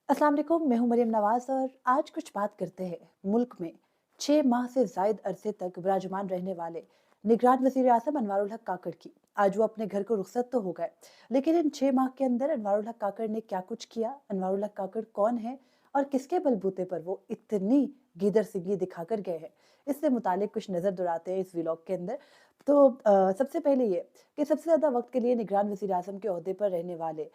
अस्सलाम वालेकुम, मैं हूं मरियम नवाज और आज कुछ बात करते हैं मुल्क में 6 माह से जायद अरसे तक विराजमान रहने वाले निगरान वजीर आजम अनवारुल हक काकड़ की। आज वो अपने घर को रुखसत तो हो गए, लेकिन इन 6 माह के अंदर अनवारुल हक काकड़ ने क्या कुछ किया, अनवारुल हक काकड़ कौन है और किसके बलबूते पर वो इतनी गीदर सिंगी दिखाकर गए हैं, इससे मुतालिक कुछ नजर दौड़ाते हैं इस व्लॉग के अंदर। तो सबसे पहले ये कि सबसे ज्यादा वक्त के लिए निगरान वजीर आजम के ओहदे पर रहने वाले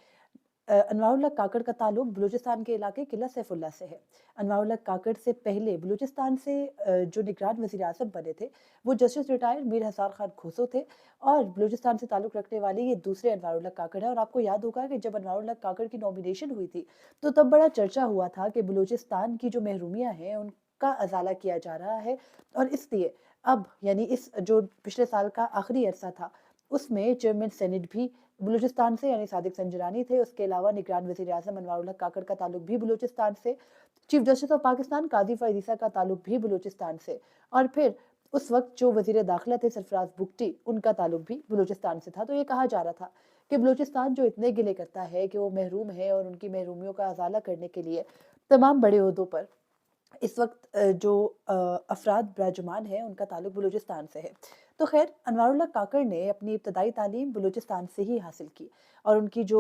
अनवारुल्लाह काकड़ का ताल्लुक बलूचिस्तान के इलाके किला सैफुल्ला से है। अनवारुल्लाह काकड़ से पहले बलूचिस्तान से जो निगरान वज़ीर आज़म बने थे, वो जस्टिस रिटायर्ड मीर हज़ार खान खोसो थे और बलूचिस्तान से ताल्लुक रखने वाले ये दूसरे अनवारुल्लाह काकड़ हैं। और आपको याद होगा कि जब अनवारुल्लाह काकड़ की नॉमिनेशन हुई थी, तो तब बड़ा चर्चा हुआ था कि बलूचिस्तान की जो महरूमियाँ हैं, उनका अज़ाला किया जा रहा है और इसलिए अब यानी इस जो पिछले साल का आखिरी अरसा था, उसमें चेयरमैन सेनेट भी बलूचिस्तान से यानी सादिक संजरानी थे। उसके अलावा निगरान वज़ीर आज़म अनवारुल हक काकड़ का ताल्लुक भी बलूचिस्तान से, चीफ जस्टिस ऑफ पाकिस्तान काजी फैज़ ईसा का ताल्लुक भी बलूचिस्तान से, और फिर उस वक्त जो वज़ीर दाखिला थे सरफराज बुगटी, उनका ताल्लुक भी बलूचिस्तान से था। तो ये कहा जा रहा था कि बलूचिस्तान जो इतने गिले करता है कि वो महरूम है और उनकी महरूमियों का अजाला करने के लिए तमाम बड़े ओहदों पर इस वक्त जो अफराद विराजमान हैं, उनका ताल्लुक बलूचिस्तान से है। तो खैर, अनवारुल्लाह काकड़ ने अपनी इब्तदाई तालीम बलूचिस्तान से ही हासिल की और उनकी जो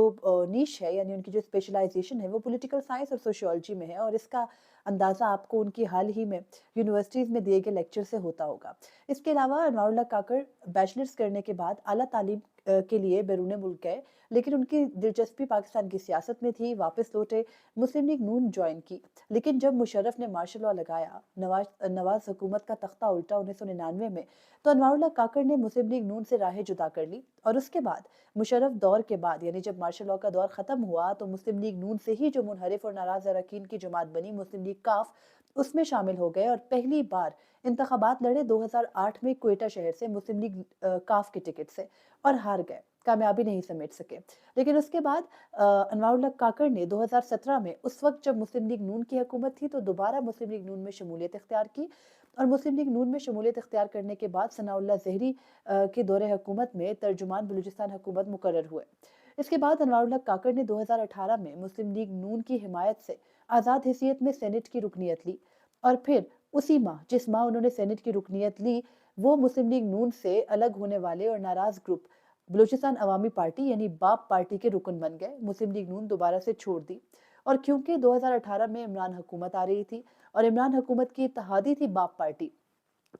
नीश है यानी उनकी जो स्पेशलाइजेशन है वो पॉलिटिकल साइंस और सोशियोलॉजी में है, और इसका अंदाज़ा आपको उनकी हाल ही में यूनिवर्सिटीज़ में दिए गए लेक्चर से होता होगा। इसके अलावा अनवारुल्लाह काकड़ बैचलर्स करने के बाद आला तालीम के लिए बैरून मुल्क गए, लेकिन उनकी दिलचस्पी पाकिस्तान की सियासत में थी। वापस लौटे, मुस्लिम लीग नून ज्वाइन की, लेकिन जब मुशर्रफ ने मार्शल लॉ लगाया, नवाज हुकूमत का तख्ता उल्टा 1999 में, तो अनवारुल्लाह काकड़ ने मुस्लिम लीग नून से राहें जुदा कर ली और उसके बाद मुशर्रफ दौर के बाद यानी जब मार्शल लॉ का दौर खत्म हुआ, तो मुस्लिम लीग नून से ही जो मुनहरिफ और नाराज अरकान की जमात बनी मुस्लिम लीग काफ, उसमें शामिल हो गए और पहली बार इंतखाबात लड़े 2008 में क्वेटा शहर से मुस्लिम लीग काफ के टिकट से और हार गए, कामयाबी नहीं समेट सके। लेकिन उसके बाद अनवारुल्लाह काकड़ ने 2017 में, उस वक्त जब मुस्लिम लीग नून की हुकूमत थी, तो दोबारा मुस्लिम लीग नून में शमूलियत इख्तियार की और मुस्लिम लीग नून में शमूलियत इख्तियार करने के बाद सनाउल्लाह ज़हरी के दौरे हुकूमत में तर्जुमान बलूचिस्तान हुकूमत मुकर्रर हुए। इसके बाद अनवारुल्लाह काकड़ ने 2018 में मुस्लिम लीग नून की हिमायत से आज़ाद हैसियत में सेनेट की रुकनीत ली और फिर उसी माह, जिस माह उन्होंने सेनेट की रुकनीत ली, वो मुस्लिम लीग नून से अलग होने वाले और नाराज ग्रुप बलूचिस्तान अवामी पार्टी यानी बाप पार्टी के रुकन बन गए। मुस्लिम लीग नून दोबारा से छोड़ दी और क्योंकि 2018 में इमरान हुकूमत आ रही थी और इमरान हुकूमत की इत्तेहादी थी बाप पार्टी,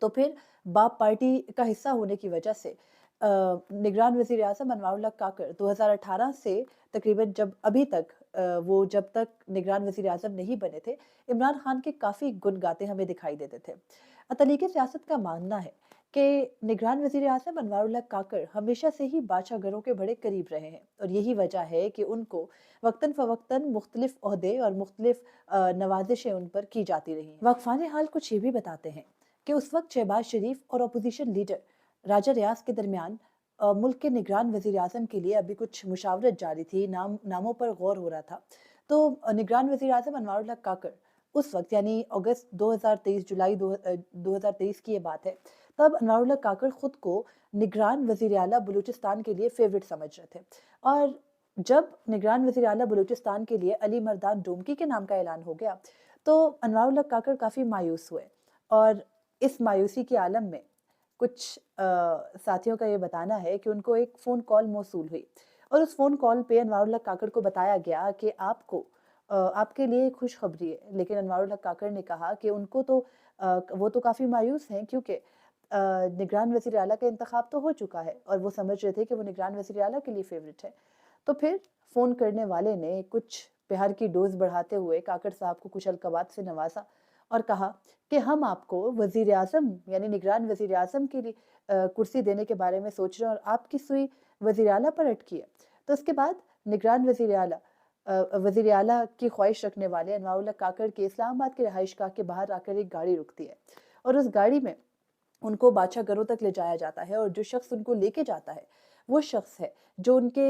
तो फिर बाप पार्टी का हिस्सा होने की वजह से निगरान वज़ीर आज़म अनवारुल्लाह काकड़ 2018 से तकरीबन जब अभी तक वो जब तक निगरान वज़ीर आज़म नहीं बने थे, इमरान खान के काफ़ी गुण गाते हमें दिखाई देते थे। तहलीक़े सियासत का मानना है कि निगरान वज़ीर आज़म अनवारुल्लाह काकड़ हमेशा से ही बादशाहगरों के बड़े करीब रहे हैं और यही वजह है कि उनको वक्तन फ़वक्तन मुख्तलिफ़ ओहदे और मुख्तलिफ़ नवाज़िशें उन पर की जाती रही हैं। वाक़फ़ान हाल कुछ ये भी बताते हैं कि उस वक्त शहबाज शरीफ और अपोजिशन लीडर राजा रियाज के दरमियान मुल्क के निगरान वज़ीर आज़म के लिए अभी कुछ मुशावरत जारी थी, नामों पर गौर हो रहा था। तो निगरान वज़ीर आज़म अनवारुल्लाह काकड़ उस वक्त यानी अगस्त 2023, जुलाई 2023 की ये बात है, तब अनवारुल्लाह काकड़ खुद को निगरान वज़ीर आला बलूचिस्तान के लिए फेवरेट समझ रहे थे। और जब निगरान वज़ीर आला बलूचिस्तान के लिए अली मर्दान डोमकी के नाम का ऐलान हो गया, तो अनवारुल्लाह काकड़ काफ़ी मायूस हुए और इस मायूसी के आलम में कुछ साथियों का ये बताना है कि उनको एक फ़ोन कॉल मौसूल हुई और उस फ़ोन कॉल पे अनवारुल्लाह काकड़ को बताया गया कि आपके लिए खुशखबरी है। लेकिन अनवारुल्लाह काकड़ ने कहा कि उनको तो वो तो काफ़ी मायूस हैं क्योंकि निगरान वज़ीर आला का इंतखाब तो हो चुका है और वो समझ रहे थे कि वो निगरान वज़ीर आला के लिए फेवरेट है। तो फिर फ़ोन करने वाले ने कुछ प्यार की डोज बढ़ाते हुए काकड़ साहब को कुछ अलकबात से नवाजा और कहा कि हम आपको वज़ीर आज़म यानी निगरान वज़ीर आज़म के लिए कुर्सी देने के बारे में सोच रहे हैं और आपकी सुई वज़ीर आला पर अटकी है। तो उसके बाद निगरान वज़ीर आला की ख्वाहिश रखने वाले अनवारुल्लाह काकड़ के इस्लामाबाद के रहायशगाह के बाहर आकर एक गाड़ी रुकती है और उस गाड़ी में उनको बादशाह घरों तक ले जाया जाता है और जो शख्स उनको लेके जाता है, वो शख्स है जो उनके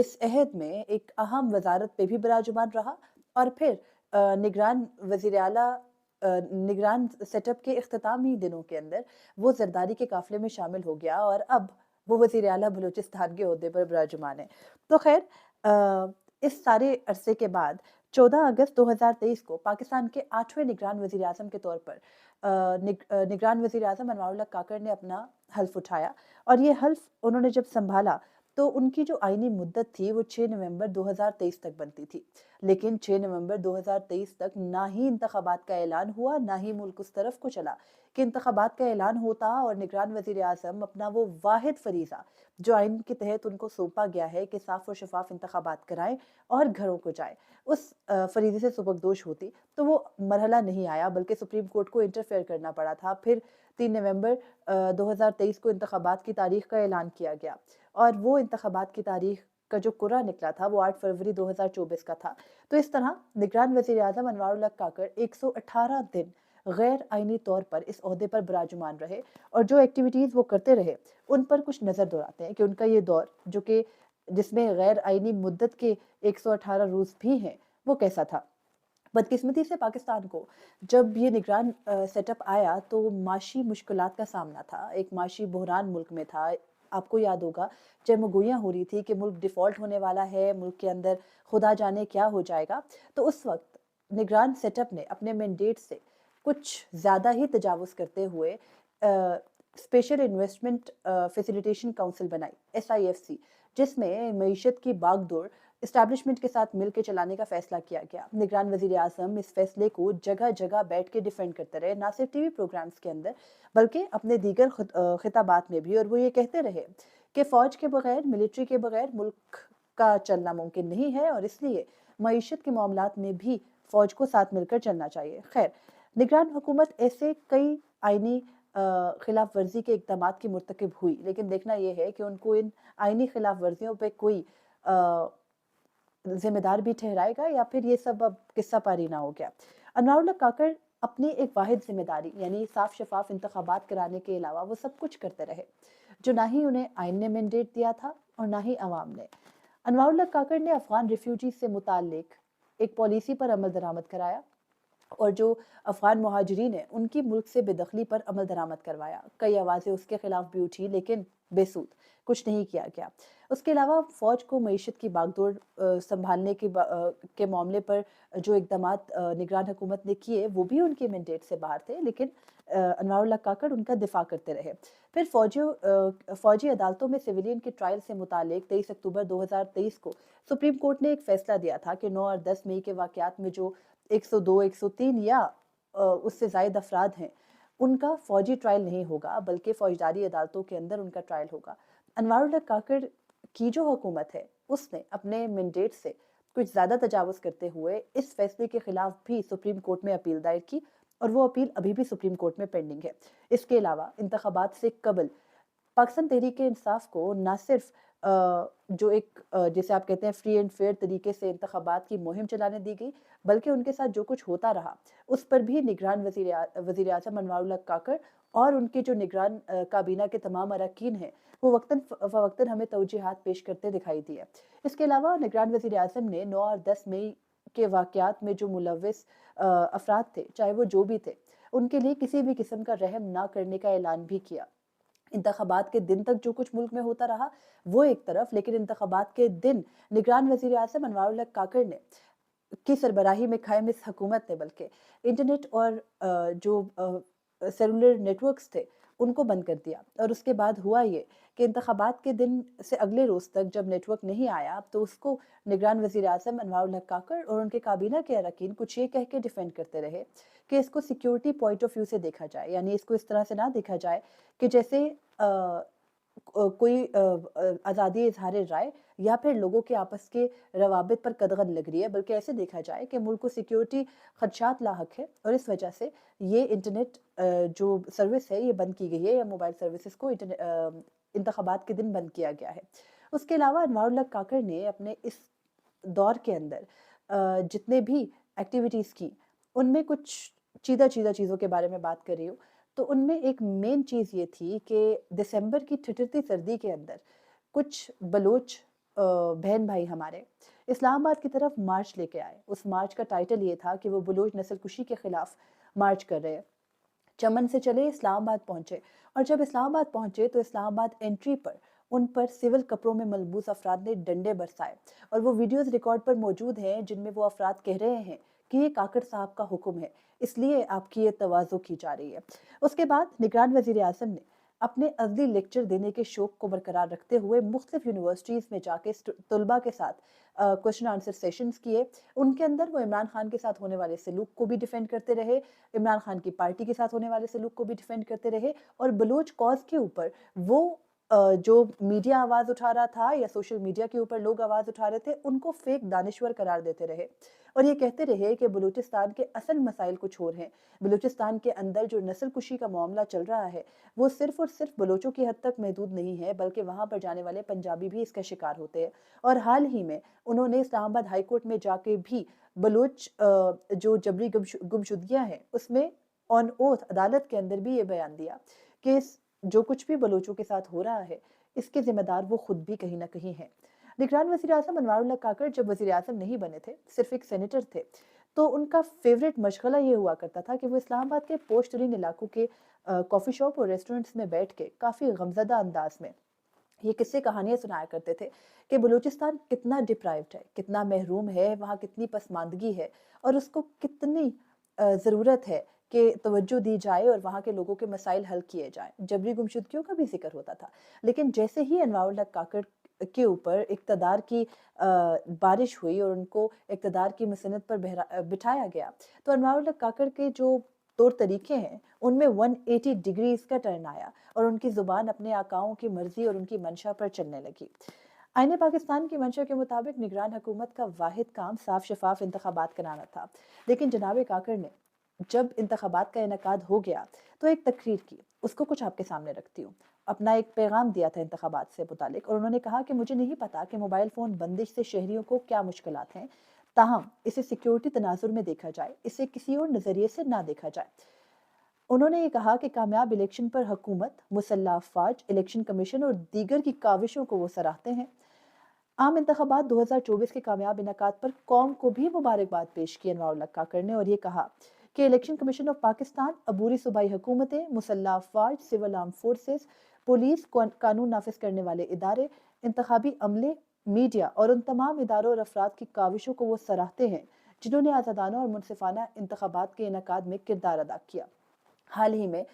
इस अहद में एक अहम वज़ारत पे भी बिराजमान रहा और फिर निगरान वज़ीर आला निगरान सेटअप के इख्तितामी दिनों के अंदर वो ज़रदारी के काफ़िले में शामिल हो गया और अब वो वज़ीर आला बलूचिस्तान के ओहदे पर बिराजमान है। तो खैर इस सारे अरसे के बाद 14 अगस्त 2023 को पाकिस्तान के 8वें निगरान वज़ीर आज़म के तौर पर निगरान वज़ीर आज़म अनवारुल हक काकड़ ने अपना हल्फ उठाया, और ये हल्फ उन्होंने जब संभाला तो उनकी जो आईनी मुद्दत थी वो 6 नवंबर 2023 तक बनती थी। लेकिन 6 नवंबर 2023 तक ना ही इंतखाबात का ऐलान हुआ, ना ही मुल्क उस तरफ को चला कि इंतखाबात का ऐलान होता और निगरान वज़ीर आज़म अपना वो वाहिद फरीज़ा जो आइन के तहत उनको सौंपा गया है कि साफ और शफाफ इंतखाबात कराएं और घरों को जाए, उस फरीज़े से सुबकदोश होती, तो वो मरहला नहीं आया, बल्कि सुप्रीम कोर्ट को इंटरफेयर करना पड़ा था। फिर 3 नवंबर 2023 को इंतखाबात की तारीख का ऐलान किया गया, और वो इंतखाबात की तारीख का जो कुरा निकला था वो 8 फरवरी 2024 का था। तो इस तरह निगरान वज़ीर आज़म अनवारुल हक काकड़ 118 दिन गैर आइनी तौर पर इस ओहदे पर बिराजमान रहे, और जो एक्टिविटीज़ वो करते रहे उन पर कुछ नज़र दौड़ाते हैं कि उनका ये दौर जो कि जिसमें गैर आइनी मुद्दत के 118 रोज़ भी हैं, वो कैसा था। बदकिस्मती से पाकिस्तान को जब ये निगरान सेटअप आया तो माशी मुश्किलात का सामना था, एक माशी बहरान मुल्क में था। आपको याद होगा जयमगोइयाँ हो रही थी कि मुल्क डिफ़ॉल्ट होने वाला है, मुल्क के अंदर खुदा जाने क्या हो जाएगा। तो उस वक्त निगरान सेटअप ने अपने मैंडेट से कुछ ज़्यादा ही तजावुज़ करते हुए स्पेशल इन्वेस्टमेंट फैसिलिटेशन काउंसिल बनाई, SIFC, जिसमें मईशत की बागडोर इस्टेब्लिशमेंट के साथ मिल के चलाने का फैसला किया गया। निगरान वज़ीर आज़म इस फैसले को जगह जगह बैठ के डिफेंड करते रहे, ना सिर्फ टीवी प्रोग्राम्स के अंदर बल्कि अपने दीगर खिताबात में भी, और वो ये कहते रहे कि फ़ौज के बगैर, मिलिट्री के बगैर मुल्क का चलना मुमकिन नहीं है, और इसलिए मईशत के मामलात में भी फ़ौज को साथ मिलकर चलना चाहिए। खैर, निगरान हुकूमत ऐसे कई आइनी खिलाफ वर्जी के इकदाम की मुर्तकिब हुई, लेकिन देखना यह है कि उनको इन आइनी खिलाफ वर्जियों पर कोई जिम्मेदार भी ठहराएगा या फिर ये सब अब किस्सा पारी ना हो गया। अनवारुल हक काकड़ अपनी एक वाहिद जिम्मेदारी यानी साफ शफाफ इंतखाबात कराने के अलावा वो सब कुछ करते रहे जो ना ही उन्हें आइन ने मैंडेट दिया था और ना ही अवाम ने। अनवारुल हक काकड़ ने अफगान रिफ्यूजी से मुताल्लिक एक पॉलिसी पर अमल दरामद कराया, और जो अफगान मुहाजिरीन हैं उनकी मुल्क से बेदखली पर अमल दरामद करवाया। कई आवाज़ें उसके खिलाफ भी उठी, लेकिन बेसूद, कुछ नहीं किया गया। उसके अलावा फ़ौज को मईशत की बागडोर संभालने के मामले पर जो इकदामात निगरान हुकूमत ने किए वो भी उनके मैंडेट से बाहर थे, लेकिन अनवारुल हक काकड़ उनका दिफा करते रहे। फिर फ़ौजी अदालतों में सिविलियन के ट्रायल से मुतालिक 23 अक्टूबर 2023 को सुप्रीम कोर्ट ने एक फैसला दिया था कि 9 और 10 मई के वाक़यात में जो 102, 103 या उससे ज़ायद अफराद हैं, उनका फ़ौजी ट्रायल नहीं होगा, बल्कि फ़ौजदारी अदालतों के अंदर उनका ट्रायल होगा। अनवारुल हक काकड़ की जो हुकूमत है, उसने अपने मैंडेट से कुछ ज़्यादा तजावुज़ करते हुए इस फैसले के खिलाफ भी सुप्रीम कोर्ट में अपील दायर की, और वो अपील अभी भी सुप्रीम कोर्ट में पेंडिंग है। इसके अलावा इंतखाबात से कबल पाकिस्तान तहरीक इंसाफ को ना सिर्फ जो एक जैसे आप कहते हैं फ्री एंड फेयर तरीके से इंतखाबात की मुहिम चलाने दी गई, बल्कि उनके साथ जो कुछ होता रहा उस पर भी निगरान वज़ीर आज़म अनवारुल हक काकड़ और उनके जो निगरान काबीना के तमाम अरकान हैं वो वक्तन फ़वक्तन हमें तौजीहात पेश करते दिखाई दिए। इसके अलावा निगरान वज़ीर आज़म ने 9 और 10 मई के वाक़यात में जो मुलव्विस अफराद थे, चाहे वो जो भी थे, उनके लिए किसी भी किस्म का रहम ना करने का ऐलान भी किया। इंतखाबात के दिन तक जो कुछ मुल्क में होता रहा वो एक तरफ, लेकिन इंतखाबात के दिन निगरान वज़ीर आज़म अनवारुल हक काकड़ ने की सरबराही में कायम इस हुकूमत ने बल्कि इंटरनेट और जो सेलुलर नेटवर्क्स थे उनको बंद कर दिया। और उसके बाद हुआ ये कि इंतखाबात के दिन से अगले रोज़ तक जब नेटवर्क नहीं आया तो उसको निगरान वज़ीर आज़म अनवारुल हक काकड़ और उनके काबीना के अरकान कुछ ये कह के डिफेंड करते रहे कि इसको सिक्योरिटी पॉइंट ऑफ व्यू से देखा जाए, यानी इसको इस तरह से ना देखा जाए कि जैसे कोई आज़ादी इज़हार राय या फिर लोगों के आपस के रवाबित पर कदगन लग रही है, बल्कि ऐसे देखा जाए कि मुल्क को सिक्योरिटी खदशात लाहक है, और इस वजह से ये इंटरनेट जो सर्विस है ये बंद की गई है, या मोबाइल सर्विसेज को इंतखाबात के दिन बंद किया गया है। उसके अलावा अनवारुल हक काकड़ ने अपने इस दौर के अंदर जितने भी एक्टिविटीज़ की उनमें कुछ चीज़ों चीज़ों के बारे में बात कर रही हूँ, तो उनमें एक मेन चीज़ ये थी कि दिसंबर की ठिठुरती सर्दी के अंदर कुछ बलोच बहन भाई हमारे इस्लामाबाद की तरफ मार्च लेके आए। उस मार्च का टाइटल ये था कि वो बलोच नस्लकुशी के खिलाफ मार्च कर रहे हैं। चमन से चले इस्लामाबाद पहुंचे, और जब इस्लामाबाद पहुंचे तो इस्लामाबाद एंट्री पर उन पर सिविल कपड़ों में मलबूस अफराद ने डंडे बरसाए और वो वीडियोस रिकॉर्ड पर मौजूद हैं जिनमें वो अफराद कह रहे हैं कि ये काकड़ साहब का हुक्म है, इसलिए आपकी ये तवाज़ो की जा रही है। उसके बाद निगरान वज़ीर आज़म ने अपने अगली लेक्चर देने के शौक को बरकरार रखते हुए मुख्तलिफ यूनिवर्सिटीज़ में जाके तलबा के साथ क्वेश्चन आंसर सेशंस किए। उनके अंदर वो इमरान खान के साथ होने वाले सलूक को भी डिफेंड करते रहे, इमरान खान की पार्टी के साथ होने वाले सलूक को भी डिफेंड करते रहे और बलूच कॉज के ऊपर वो जो मीडिया आवाज़ उठा रहा था या सोशल मीडिया के ऊपर लोग आवाज़ उठा रहे थे, उनको फेक दानिश्वर करार देते रहे और ये कहते रहे कि बलूचिस्तान के असल मसाइल कुछ और हैं। बलूचिस्तान के अंदर जो नस्ल कुशी का मामला चल रहा है, वो सिर्फ और सिर्फ बलोचों की हद तक महदूद नहीं है, बल्कि वहाँ पर जाने वाले पंजाबी भी इसका शिकार होते हैं। और हाल ही में उन्होंने इस्लामाबाद हाई कोर्ट में जाके भी बलूच जो जबरी गुमशुदगियाँ हैं, उसमें ऑन ओथ अदालत के अंदर भी ये बयान दिया कि जो कुछ भी बलोचों के साथ हो रहा है, इसके जिम्मेदार वो खुद भी कहीं ना कहीं हैं। निगरान वज़ीर आज़म अनवारुल्लाह काकड़ जब वज़ीर आज़म नहीं बने थे, सिर्फ एक सेनेटर थे, तो उनका फेवरेट मशगला ये हुआ करता था कि वो इस्लामाबाद के पोश तरीन इलाकों के कॉफ़ी शॉप और रेस्टोरेंट्स में बैठ के काफ़ी गमज़दा अंदाज में ये किस्से कहानियाँ सुनाया करते थे कि बलूचिस्तान कितना डिप्राइव्ड है, कितना महरूम है, वहाँ कितनी पसमानदगी है और उसको कितनी ज़रूरत है कि तवज्जो दी जाए और वहाँ के लोगों के मसाइल हल किए जाएँ। जबरी गुमशुदगियों का भी ज़िक्र होता था। लेकिन जैसे ही अनवारुल्लाह काकड़ के ऊपर इक़्तिदार की बारिश हुई और उनको इक़्तिदार की मसनद पर बिठाया गया, तो अनवारुल्लाह काकड़ के जो तौर तरीके हैं, उनमें 180 डिग्रीज़ का टर्न आया और उनकी ज़ुबान अपने आकाओं की मर्ज़ी और उनकी मंशा पर चलने लगी। आईने पाकिस्तान की मंशा के मुताबिक निगरान हुकूमत का वाहिद काम साफ शफाफ इंतखाबात कराना था। लेकिन जनाब काकड़ ने जब इंतखाबात का इनेकाद हो गया तो एक तकरीर की, उसको कुछ आपके सामने रखती हूँ। अपना एक पैगाम दिया था इंतखाबात से मुतालिक और उन्होंने कहा कि मुझे नहीं पता कि मोबाइल फ़ोन बंदिश से शहरियों को क्या मुश्किलात हैं, ताहम इसे सिक्योरिटी तनाजुर में देखा जाए, इसे किसी और नज़रिए से ना देखा जाए। उन्होंने ये कहा कि कामयाब इलेक्शन पर हुकूमत, मुसल्लह अफवाज, इलेक्शन कमीशन और दीगर की काविशों को वो सराहते हैं। आम इंतखाबात 2024 के कामयाब इनेकाद पर कौम को भी मुबारकबाद पेश की अनवारुल्लाह काकड़ ने और ये कहा कि इलेक्शन कमीशन ऑफ पाकिस्तान, अबूरी सूबाई हुकूमतें, मुसल्लह अफवाज, सिविल आर्म फोर्सेस, पुलिस, कानून नाफिज करने वाले इदारे, इंतखाबी अमले, मीडिया और उन तमाम इदारों और अफराद की काविशों को वो सराहते हैं जिन्होंने आज़ादाना और मुनसिफाना इंतखाबात के इनेकाद में किरदार अदा किया। हाल ही में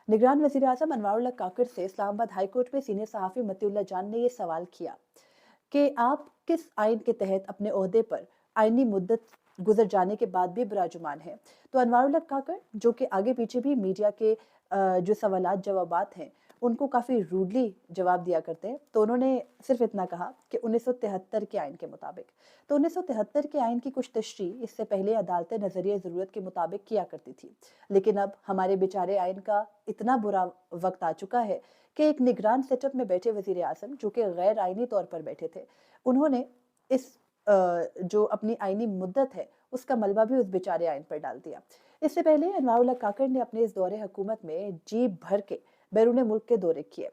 निगरान वज़ीर आज़म अनवारुल्लाह काकड़ से इस्लामाबाद हाई कोर्ट में सीनियर सहाफ़ी मतीउल्लाह जान ने ये सवाल किया कि आप किस आइन के तहत अपने ओहदे पर आइनी मुद्दत गुजर जाने के बाद भी बिराजुमान हैं। तो अनवारुल्लाह काकड़ जो कि आगे पीछे भी मीडिया के जो सवालात जवाबात हैं उनको काफ़ी रूडली जवाब दिया करते हैं, तो उन्होंने सिर्फ इतना कहा कि 1973 के आइन के मुताबिक। तो 1973 के आइन की कुछ तशरीह इससे पहले अदालतें नज़रिए ज़रूरत के मुताबिक किया करती थी, लेकिन अब हमारे बेचारे आइन का इतना बुरा वक्त आ चुका है कि एक निगरान सेटअप में बैठे वज़ीर आज़म जो कि गैर आइनी तौर पर बैठे थे, उन्होंने इस जो अपनी आइनी मुद्दत है उसका मलबा भी उस बेचारे आइन पर डाल दिया। इससे पहले अनवारुल्लाह काकड़ ने अपने इस दौरे हुकूमत में जी भर के बैरून मुल्क के दौरे किए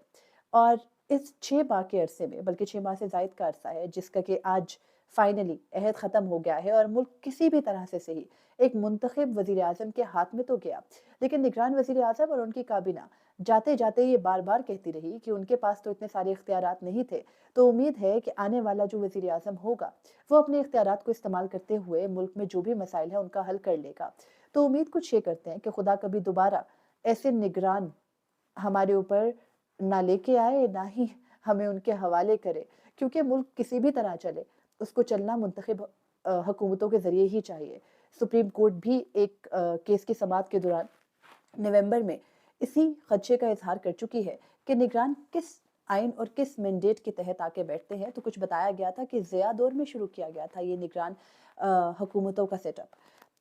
और इस 6 माह के अरसे में, बल्कि 6 माह से ज़ायद का अरसा है जिसका कि आज फाइनली अहद ख़त्म हो गया है और मुल्क किसी भी तरह से सही एक मुंतखब वज़ीर आज़म के हाथ में तो गया, लेकिन निगरान वज़ीर आज़म और उनकी काबीना जाते जाते ये बार बार कहती रही कि उनके पास तो इतने सारे इख्तियारात नहीं थे, तो उम्मीद है कि आने वाला जो वज़ीर आज़म होगा वो अपने इख्तियारात को इस्तेमाल करते हुए मुल्क में जो भी मसाइल हैं उनका हल कर लेगा। तो उम्मीद कुछ ये करते हैं कि खुदा कभी दोबारा ऐसे निगरान हमारे ऊपर ना लेके आए, ना ही हमें उनके हवाले करे, क्योंकि मुल्क किसी भी तरह चले उसको चलना मुंतखब हुकूमतों के ज़रिए ही चाहिए। सुप्रीम कोर्ट भी एक केस की समाअत के दौरान नवंबर में इसी खदशे का इजहार कर चुकी है कि निगरान किस आइन और किस मैंडेट के तहत आके बैठते हैं। तो कुछ बताया गया था कि ज़िया दौर में शुरू किया गया था ये निगरान हुकूमतों का सेटअप।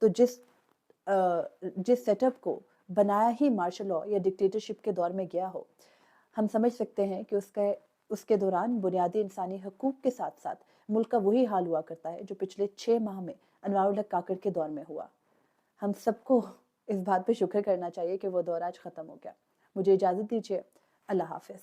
तो जिस सेटअप को बनाया ही मार्शल लॉ या डिक्टेटरशिप के दौर में गया हो, हम समझ सकते हैं कि उसके दौरान बुनियादी इंसानी हकूक़ के साथ साथ मुल्क का वही हाल हुआ करता है जो पिछले 6 माह में अनवारुल्लाह काकड़ के दौर में हुआ। हम सबको इस बात पे शुक्र करना चाहिए कि वो दौर आज ख़त्म हो गया। मुझे इजाज़त दीजिए। अल्लाह हाफ़िज़।